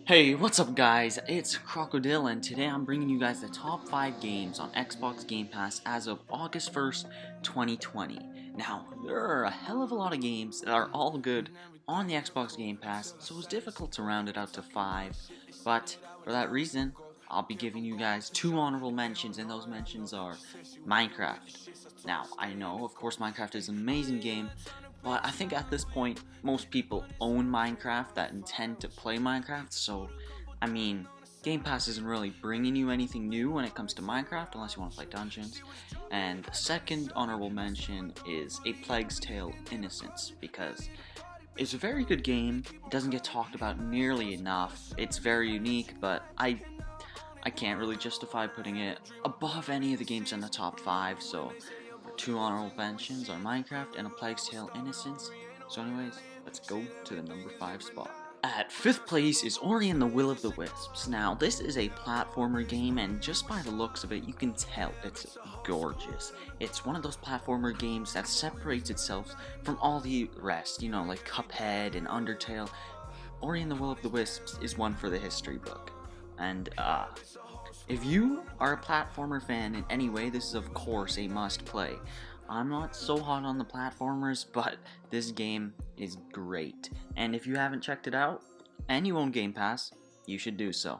Hey, what's up guys? It's Crocodile and today I'm bringing you guys the top 5 games on Xbox Game Pass as of August 1st, 2020. Now, there are a hell of a lot of games that are all good on the Xbox Game Pass, so it's difficult to round it out to 5, but for that reason, I'll be giving you guys 2 honorable mentions, and those mentions are Minecraft. Now, I know, of course, Minecraft is an amazing game, but I think at this point, most people own Minecraft that intend to play Minecraft, so, I mean, Game Pass isn't really bringing you anything new when it comes to Minecraft, unless you want to play Dungeons. And the second honorable mention is A Plague's Tale: Innocence, because it's a very good game. It doesn't get talked about nearly enough. It's very unique, but I can't really justify putting it above any of the games in the top 5, so our 2 honorable mentions are Minecraft and A Plague's Tale: Innocence. So anyways, let's go to the number 5 spot. At 5th place is Ori and the Will of the Wisps. Now, this is a platformer game, and just by the looks of it, you can tell it's gorgeous. It's one of those platformer games that separates itself from all the rest, you know, like Cuphead and Undertale. Ori and the Will of the Wisps is one for the history book. And, if you are a platformer fan in any way, this is of course a must play. I'm not so hot on the platformers, but this game is great. And if you haven't checked it out, and you own Game Pass, you should do so.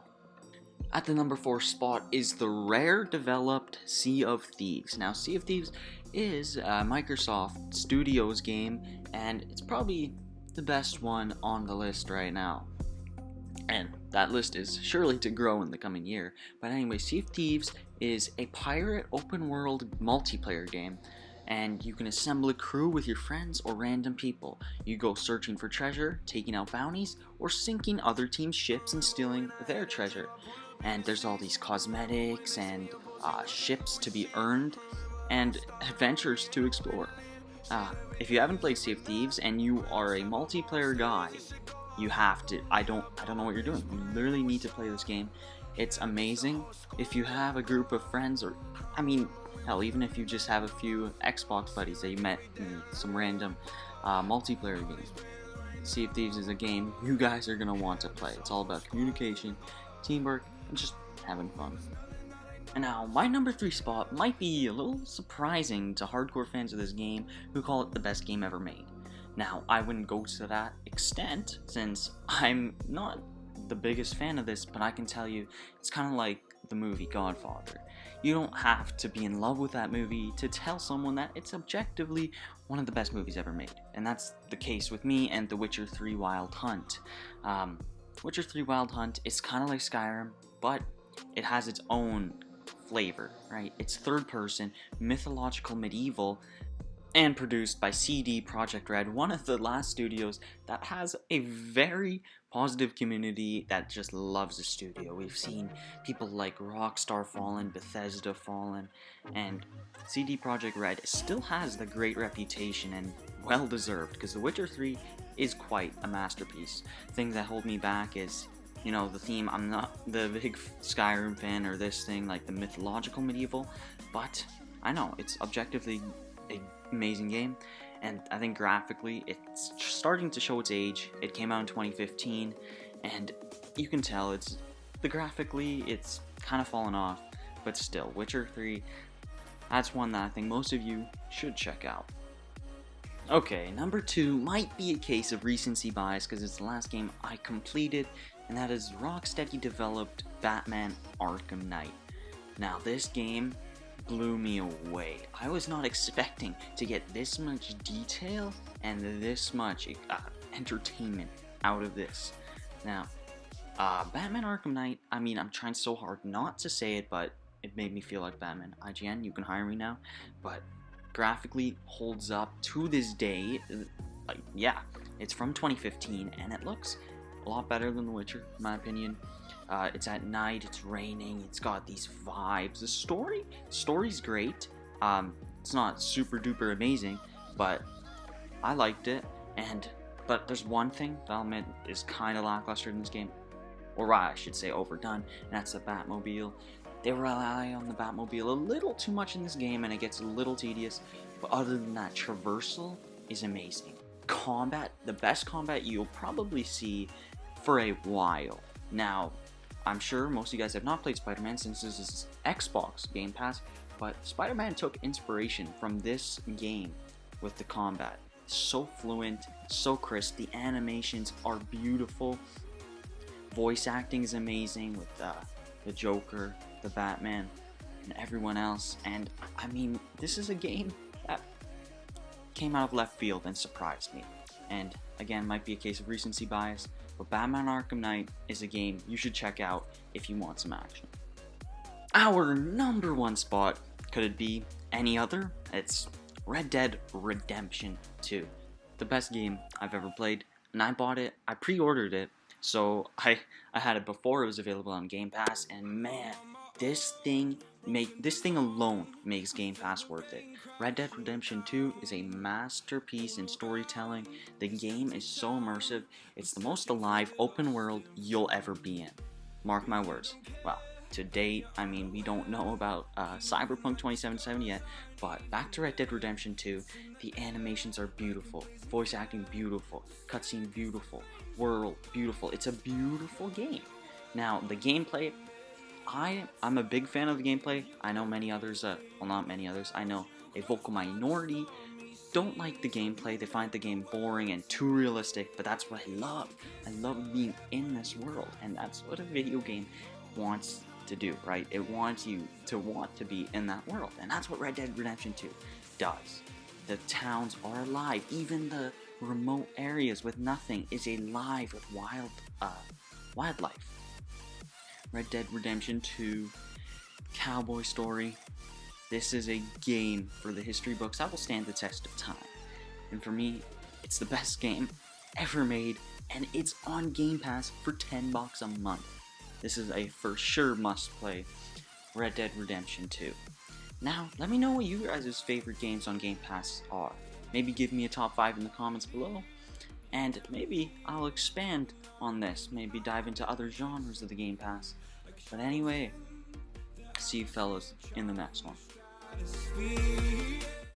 At the number 4 spot is the rare developed Sea of Thieves. Now, Sea of Thieves is a Microsoft Studios game, and it's probably the best one on the list right now. And that list is surely to grow in the coming year. But anyway, Sea of Thieves is a pirate open world multiplayer game, and you can assemble a crew with your friends or random people. You go searching for treasure, taking out bounties, or sinking other teams' ships and stealing their treasure. And there's all these cosmetics and ships to be earned, and adventures to explore. If you haven't played Sea of Thieves and you are a multiplayer guy, you have to. I don't know what you're doing. You literally need to play this game. It's amazing. If you have a group of friends, or hell, even if you just have a few Xbox buddies that you met in some random multiplayer game, Sea of Thieves is a game you guys are gonna want to play. It's all about communication, teamwork, and just having fun. And now, my number 3 spot might be a little surprising to hardcore fans of this game who call it the best game ever made. Now, I wouldn't go to that extent, since I'm not the biggest fan of this, but I can tell you, it's kind of like the movie Godfather. You don't have to be in love with that movie to tell someone that it's objectively one of the best movies ever made. And that's the case with me and The Witcher 3 Wild Hunt. Witcher 3 Wild Hunt is kind of like Skyrim, but it has its own flavor, right? It's third person, mythological, medieval, and produced by CD Projekt Red, one of the last studios that has a very positive community that just loves the studio. We've seen people like Rockstar Fallen, Bethesda Fallen, and CD Projekt Red still has the great reputation, and well deserved, because The Witcher 3 is quite a masterpiece. Things that hold me back is, you know, the theme. I'm not the big Skyrim fan or this thing, like the mythological medieval, but I know it's objectively an amazing game, and I think graphically it's starting to show its age. It came out in 2015, and you can tell it's kind of fallen off, but still, Witcher 3, that's one that I think most of you should check out. Okay, number 2 might be a case of recency bias because it's the last game I completed, and that is Rocksteady developed Batman Arkham Knight. Now, this game blew me away. I was not expecting to get this much detail and this much entertainment out of this. Now, Batman Arkham Knight, I'm trying so hard not to say it, but it made me feel like Batman. IGN, you can hire me now. But graphically holds up to this day. It's from 2015, and it looks a lot better than The Witcher, in my opinion. It's at night, it's raining, it's got these vibes. The story's great. It's not super duper amazing, but I liked it. But there's one thing that I'll admit is kind of lackluster in this game, or I should say overdone, and that's the Batmobile. They rely on the Batmobile a little too much in this game, and it gets a little tedious. But other than that, traversal is amazing. Combat, the best combat you'll probably see for a while. Now, I'm sure most of you guys have not played Spider-Man since this is Xbox Game Pass, but Spider-Man took inspiration from this game with the combat. So fluent, so crisp, the animations are beautiful, voice acting is amazing with the Joker, the Batman, and everyone else. And I mean, this is a game that came out of left field and surprised me. And again, might be a case of recency bias, but Batman Arkham Knight is a game you should check out if you want some action. Our number one spot, could it be any other? It's Red Dead Redemption 2. The best game I've ever played, and I bought it, I pre-ordered it, so I had it before it was available on Game Pass, and man, this thing alone makes Game Pass worth it. Red Dead Redemption 2 is a masterpiece in storytelling. The game is so immersive. It's the most alive open world you'll ever be in. Mark my words. Well, to date, I mean, we don't know about Cyberpunk 2077 yet, but back to Red Dead Redemption 2, the animations are beautiful, voice acting beautiful, cutscene beautiful, world beautiful. It's a beautiful game. Now, the gameplay, I'm a big fan of the gameplay. I know many others, well, not many others, I know a vocal minority don't like the gameplay. They find the game boring and too realistic, but that's what I love. I love being in this world, and that's what a video game wants to do, right? It wants you to want to be in that world, and that's what Red Dead Redemption 2 does. The towns are alive. Even the remote areas with nothing is alive with wildlife. Red Dead Redemption 2, cowboy story. This is a game for the history books that will stand the test of time. And for me, it's the best game ever made, and it's on Game Pass for $10 a month. This is a for sure must play, Red Dead Redemption 2. Now, let me know what you guys' favorite games on Game Pass are. Maybe give me a top 5 in the comments below, and maybe I'll expand on this, maybe dive into other genres of the Game Pass. But anyway, see you fellas in the next one.